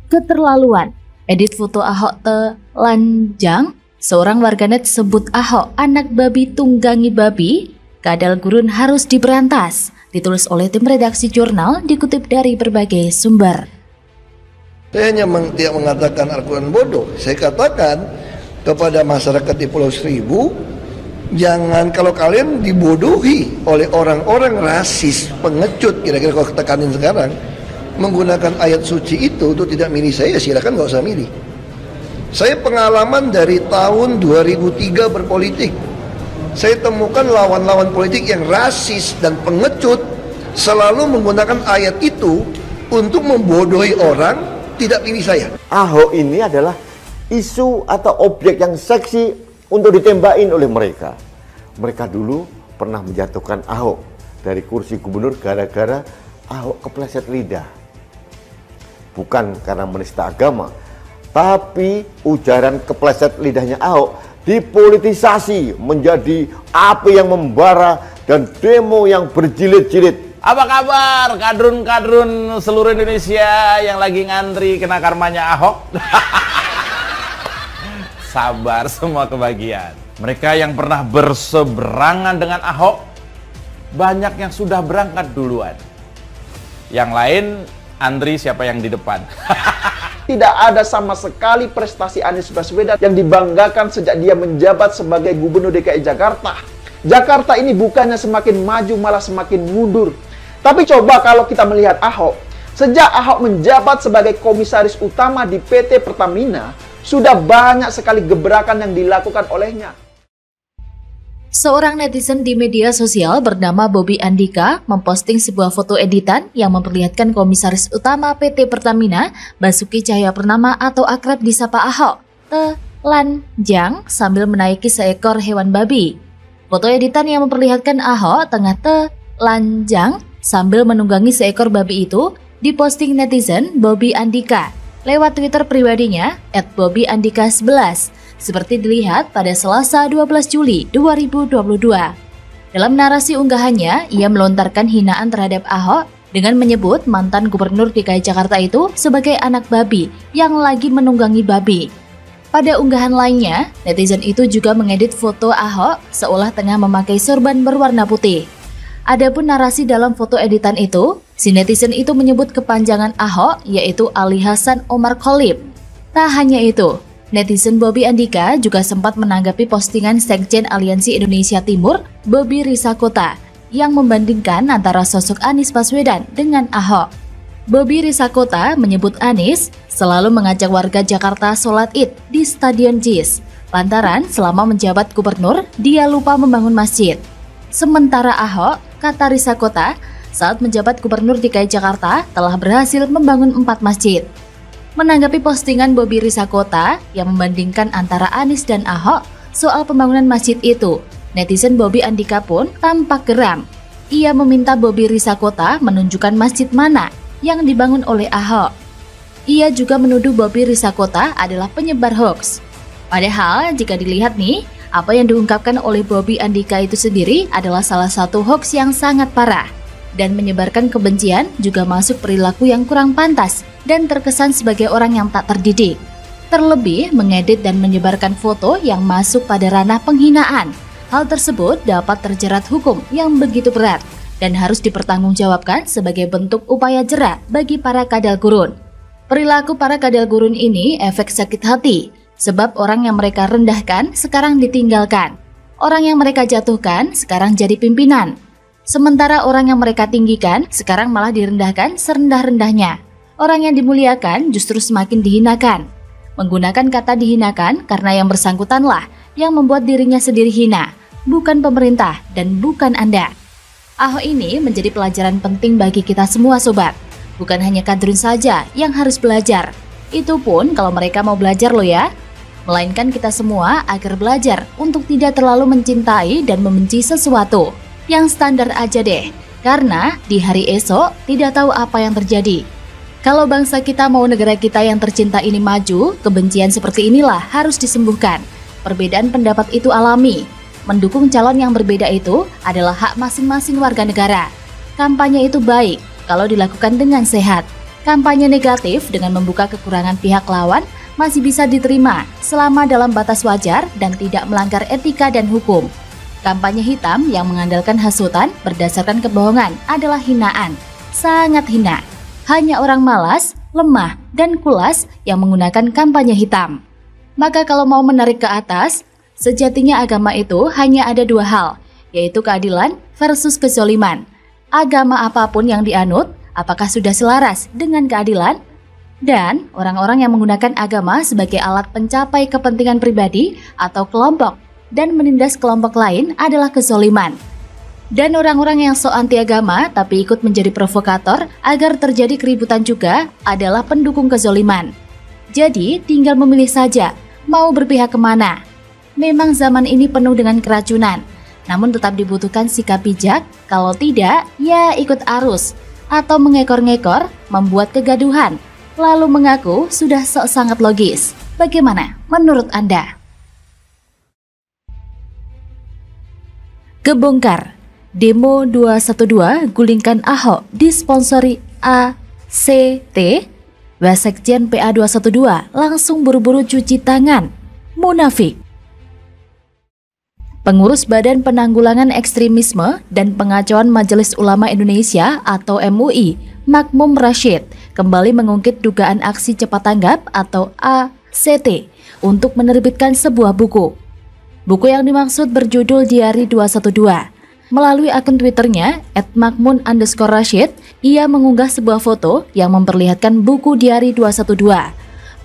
Keterlaluan. Edit foto Ahok telanjang. Seorang warganet sebut Ahok anak babi tunggangi babi. Kadal gurun harus diberantas. Ditulis oleh tim redaksi jurnal, dikutip dari berbagai sumber. Saya hanya tidak mengatakan Al-Quran bodoh. Saya katakan kepada masyarakat di Pulau Seribu, jangan kalau kalian dibodohi oleh orang-orang rasis, pengecut, kira-kira kalau tekanin sekarang, menggunakan ayat suci itu untuk tidak milih saya, silakan nggak usah milih. Saya pengalaman dari tahun 2003 berpolitik. Saya temukan lawan-lawan politik yang rasis dan pengecut selalu menggunakan ayat itu untuk membodohi orang tidak pilih saya. Ahok ini adalah isu atau objek yang seksi untuk ditembakin oleh mereka. Mereka dulu pernah menjatuhkan Ahok dari kursi gubernur gara-gara Ahok kepleset lidah. Bukan karena menista agama, tapi ujaran kepleset lidahnya Ahok dipolitisasi menjadi api yang membara dan demo yang berjilid-jilid. Apa kabar kadrun-kadrun seluruh Indonesia yang lagi ngantri kena karmanya Ahok? Sabar, semua kebagian. Mereka yang pernah berseberangan dengan Ahok, banyak yang sudah berangkat duluan. Yang lain antri siapa yang di depan. Tidak ada sama sekali prestasi Anies Baswedan yang dibanggakan sejak dia menjabat sebagai Gubernur DKI Jakarta. Jakarta ini bukannya semakin maju, malah semakin mundur. Tapi coba kalau kita melihat Ahok, sejak Ahok menjabat sebagai komisaris utama di PT Pertamina, sudah banyak sekali gebrakan yang dilakukan olehnya. Seorang netizen di media sosial bernama Bobby Andika memposting sebuah foto editan yang memperlihatkan komisaris utama PT Pertamina, Basuki Cahayapurnama atau akrab disapa Ahok, telanjang sambil menaiki seekor hewan babi. Foto editan yang memperlihatkan Ahok tengah telanjang sambil menunggangi seekor babi itu diposting netizen Bobby Andika lewat Twitter pribadinya @bobbyandika11. Seperti dilihat pada Selasa 12 Juli 2022. Dalam narasi unggahannya, ia melontarkan hinaan terhadap Ahok dengan menyebut mantan gubernur DKI Jakarta itu sebagai anak babi yang lagi menunggangi babi. Pada unggahan lainnya, netizen itu juga mengedit foto Ahok seolah tengah memakai sorban berwarna putih. Adapun narasi dalam foto editan itu, si netizen itu menyebut kepanjangan Ahok yaitu Ali Hasan Omar Kholib. Tak hanya itu, netizen Bobby Andika juga sempat menanggapi postingan Sekjen Aliansi Indonesia Timur, Bobi Risakota, yang membandingkan antara sosok Anies Baswedan dengan Ahok. Bobi Risakota menyebut Anies selalu mengajak warga Jakarta sholat Id di Stadion JIS, lantaran selama menjabat gubernur, dia lupa membangun masjid. Sementara Ahok, kata Risakota, saat menjabat gubernur DKI Jakarta telah berhasil membangun 4 masjid. Menanggapi postingan Bobby Risakota yang membandingkan antara Anies dan Ahok soal pembangunan masjid itu, netizen Bobby Andika pun tampak geram. Ia meminta Bobby Risakota menunjukkan masjid mana yang dibangun oleh Ahok. Ia juga menuduh Bobby Risakota adalah penyebar hoax. Padahal jika dilihat nih, apa yang diungkapkan oleh Bobby Andika itu sendiri adalah salah satu hoax yang sangat parah. Dan menyebarkan kebencian juga masuk perilaku yang kurang pantas dan terkesan sebagai orang yang tak terdidik. Terlebih mengedit dan menyebarkan foto yang masuk pada ranah penghinaan. Hal tersebut dapat terjerat hukum yang begitu berat dan harus dipertanggungjawabkan sebagai bentuk upaya jera bagi para kadal gurun. Perilaku para kadal gurun ini efek sakit hati, sebab orang yang mereka rendahkan sekarang ditinggalkan. Orang yang mereka jatuhkan sekarang jadi pimpinan. Sementara orang yang mereka tinggikan sekarang malah direndahkan serendah-rendahnya. Orang yang dimuliakan justru semakin dihinakan. Menggunakan kata dihinakan karena yang bersangkutanlah yang membuat dirinya sendiri hina, bukan pemerintah dan bukan Anda. Ahok ini menjadi pelajaran penting bagi kita semua sobat. Bukan hanya kadrun saja yang harus belajar. Itu pun kalau mereka mau belajar loh ya. Melainkan kita semua agar belajar untuk tidak terlalu mencintai dan membenci sesuatu. Yang standar aja deh, karena di hari esok tidak tahu apa yang terjadi. Kalau bangsa kita mau negara kita yang tercinta ini maju, kebencian seperti inilah harus disembuhkan. Perbedaan pendapat itu alami. Mendukung calon yang berbeda itu adalah hak masing-masing warga negara. Kampanye itu baik kalau dilakukan dengan sehat. Kampanye negatif dengan membuka kekurangan pihak lawan masih bisa diterima selama dalam batas wajar dan tidak melanggar etika dan hukum. Kampanye hitam yang mengandalkan hasutan berdasarkan kebohongan adalah hinaan, sangat hina. Hanya orang malas, lemah, dan kulas yang menggunakan kampanye hitam. Maka kalau mau menarik ke atas, sejatinya agama itu hanya ada dua hal, yaitu keadilan versus kezoliman. Agama apapun yang dianut, apakah sudah selaras dengan keadilan? Dan orang-orang yang menggunakan agama sebagai alat pencapai kepentingan pribadi atau kelompok dan menindas kelompok lain adalah kezoliman. Dan orang-orang yang so anti agama tapi ikut menjadi provokator agar terjadi keributan juga adalah pendukung kezoliman. Jadi tinggal memilih saja mau berpihak kemana. Memang zaman ini penuh dengan keracunan, namun tetap dibutuhkan sikap bijak. Kalau tidak, ya ikut arus atau mengekor-ngekor, membuat kegaduhan, lalu mengaku sudah sok sangat logis. Bagaimana menurut Anda? Kebongkar, demo 212 gulingkan Ahok disponsori ACT. Wasekjen PA 212 langsung buru-buru cuci tangan. Munafik. Pengurus Badan Penanggulangan Ekstremisme dan Pengacauan Majelis Ulama Indonesia atau MUI, Makmum Rashid, kembali mengungkit dugaan aksi cepat tanggap atau ACT untuk menerbitkan sebuah buku. Buku yang dimaksud berjudul Diari 212. Melalui akun Twitternya @makmun_rashid, ia mengunggah sebuah foto yang memperlihatkan buku Diari 212.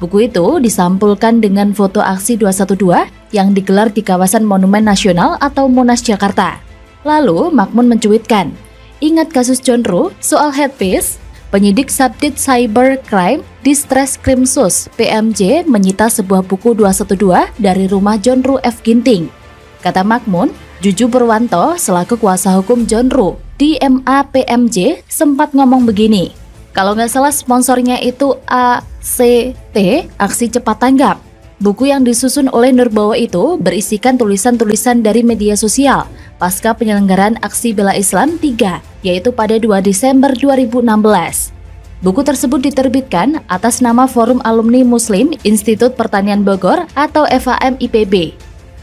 Buku itu disampulkan dengan foto aksi 212 yang digelar di kawasan Monumen Nasional atau Monas, Jakarta. Lalu Makmun mencuitkan, ingat kasus John Ruh soal headpiece? Penyidik Subdit Cyber Crime Distreskrimsus PMJ menyita sebuah buku 212 dari rumah John Ruh F. Ginting. Kata Makmun, Juju Purwanto selaku kuasa hukum John Ruh di MA PMJ sempat ngomong begini, kalau nggak salah sponsornya itu ACT, Aksi Cepat Tanggap. Buku yang disusun oleh Nurbowo itu berisikan tulisan-tulisan dari media sosial pasca penyelenggaraan Aksi Bela Islam 3, yaitu pada 2 Desember 2016. Buku tersebut diterbitkan atas nama Forum Alumni Muslim Institut Pertanian Bogor atau FAM IPB.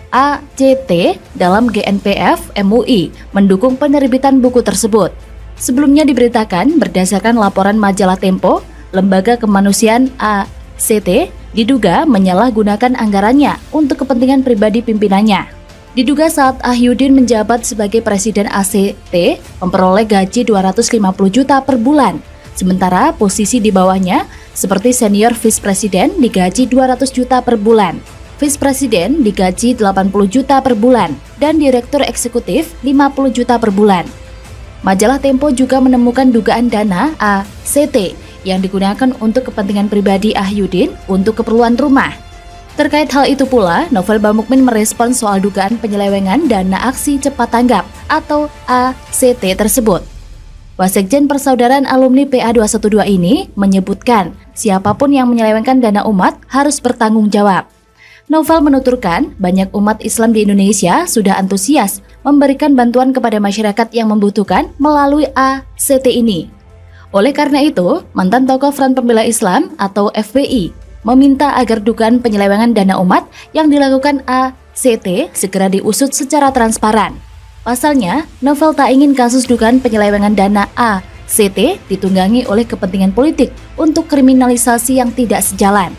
ACT dalam GNPF MUI mendukung penerbitan buku tersebut. Sebelumnya diberitakan berdasarkan laporan majalah Tempo, lembaga kemanusiaan ACT diduga menyalahgunakan anggarannya untuk kepentingan pribadi pimpinannya. Diduga saat Ahyudin menjabat sebagai presiden ACT memperoleh gaji 250 juta per bulan, sementara posisi di bawahnya seperti senior vice presiden digaji 200 juta per bulan, vice presiden digaji 80 juta per bulan, dan direktur eksekutif 50 juta per bulan. Majalah Tempo juga menemukan dugaan dana ACT yang digunakan untuk kepentingan pribadi Ahyudin untuk keperluan rumah. Terkait hal itu pula, Novel Bamukmin merespon soal dugaan penyelewengan dana aksi cepat tanggap atau ACT tersebut. Wasekjen Persaudaraan Alumni PA 212 ini menyebutkan siapapun yang menyelewengkan dana umat harus bertanggung jawab. Novel menuturkan banyak umat Islam di Indonesia sudah antusias memberikan bantuan kepada masyarakat yang membutuhkan melalui ACT ini. Oleh karena itu, mantan tokoh Front Pembela Islam atau FPI meminta agar dugaan penyelewengan dana umat yang dilakukan ACT segera diusut secara transparan. Pasalnya, Novel tak ingin kasus dugaan penyelewengan dana ACT ditunggangi oleh kepentingan politik untuk kriminalisasi yang tidak sejalan.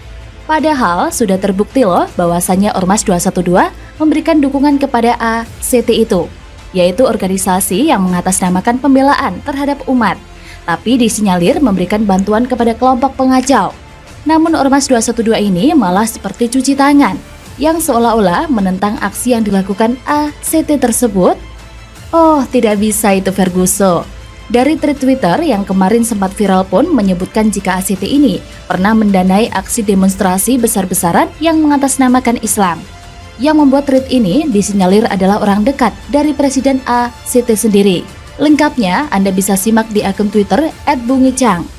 Padahal sudah terbukti loh bahwasannya Ormas 212 memberikan dukungan kepada ACT itu, yaitu organisasi yang mengatasnamakan pembelaan terhadap umat, tapi disinyalir memberikan bantuan kepada kelompok pengacau. Namun Ormas 212 ini malah seperti cuci tangan, yang seolah-olah menentang aksi yang dilakukan ACT tersebut. Oh, tidak bisa itu Ferguson. Dari tweet Twitter yang kemarin sempat viral pun menyebutkan jika ACT ini pernah mendanai aksi demonstrasi besar-besaran yang mengatasnamakan Islam. Yang membuat tweet ini disinyalir adalah orang dekat dari Presiden ACT sendiri. Lengkapnya Anda bisa simak di akun Twitter @bungicang.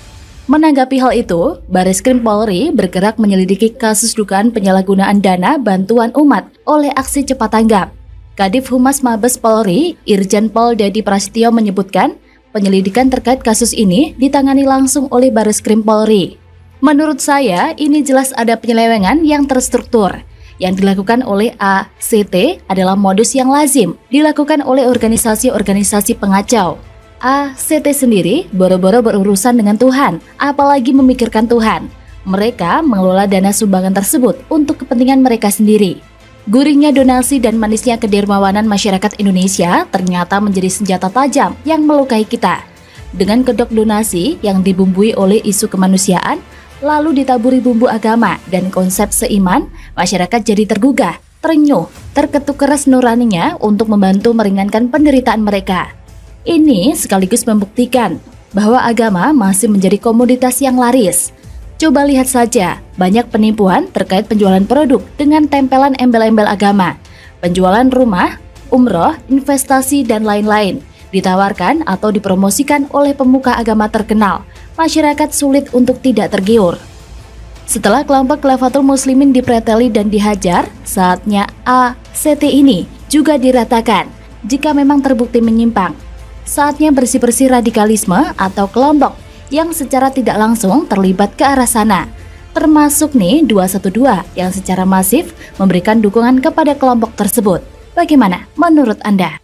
Menanggapi hal itu, Bareskrim Polri bergerak menyelidiki kasus dugaan penyalahgunaan dana bantuan umat oleh Aksi Cepat Tanggap. Kadif Humas Mabes Polri, Irjen Pol Dedi Prasetyo menyebutkan, penyelidikan terkait kasus ini ditangani langsung oleh Bareskrim Polri. Menurut saya, ini jelas ada penyelewengan yang terstruktur. Yang dilakukan oleh ACT adalah modus yang lazim dilakukan oleh organisasi-organisasi pengacau. ACT sendiri boro-boro berurusan dengan Tuhan, apalagi memikirkan Tuhan. Mereka mengelola dana sumbangan tersebut untuk kepentingan mereka sendiri. Gurihnya donasi dan manisnya kedermawanan masyarakat Indonesia ternyata menjadi senjata tajam yang melukai kita. Dengan kedok donasi yang dibumbui oleh isu kemanusiaan, lalu ditaburi bumbu agama dan konsep seiman, masyarakat jadi tergugah, terenyuh, terketuk keras nuraninya untuk membantu meringankan penderitaan mereka. Ini sekaligus membuktikan bahwa agama masih menjadi komoditas yang laris. Coba lihat saja, banyak penipuan terkait penjualan produk dengan tempelan embel-embel agama, penjualan rumah, umroh, investasi, dan lain-lain, ditawarkan atau dipromosikan oleh pemuka agama terkenal. Masyarakat sulit untuk tidak tergiur. Setelah kelompok Khilafatul Muslimin dipreteli dan dihajar, saatnya ACT ini juga diratakan jika memang terbukti menyimpang. Saatnya bersih-bersih radikalisme atau kelompok yang secara tidak langsung terlibat ke arah sana. Termasuk nih 212 yang secara masif memberikan dukungan kepada kelompok tersebut. Bagaimana menurut Anda?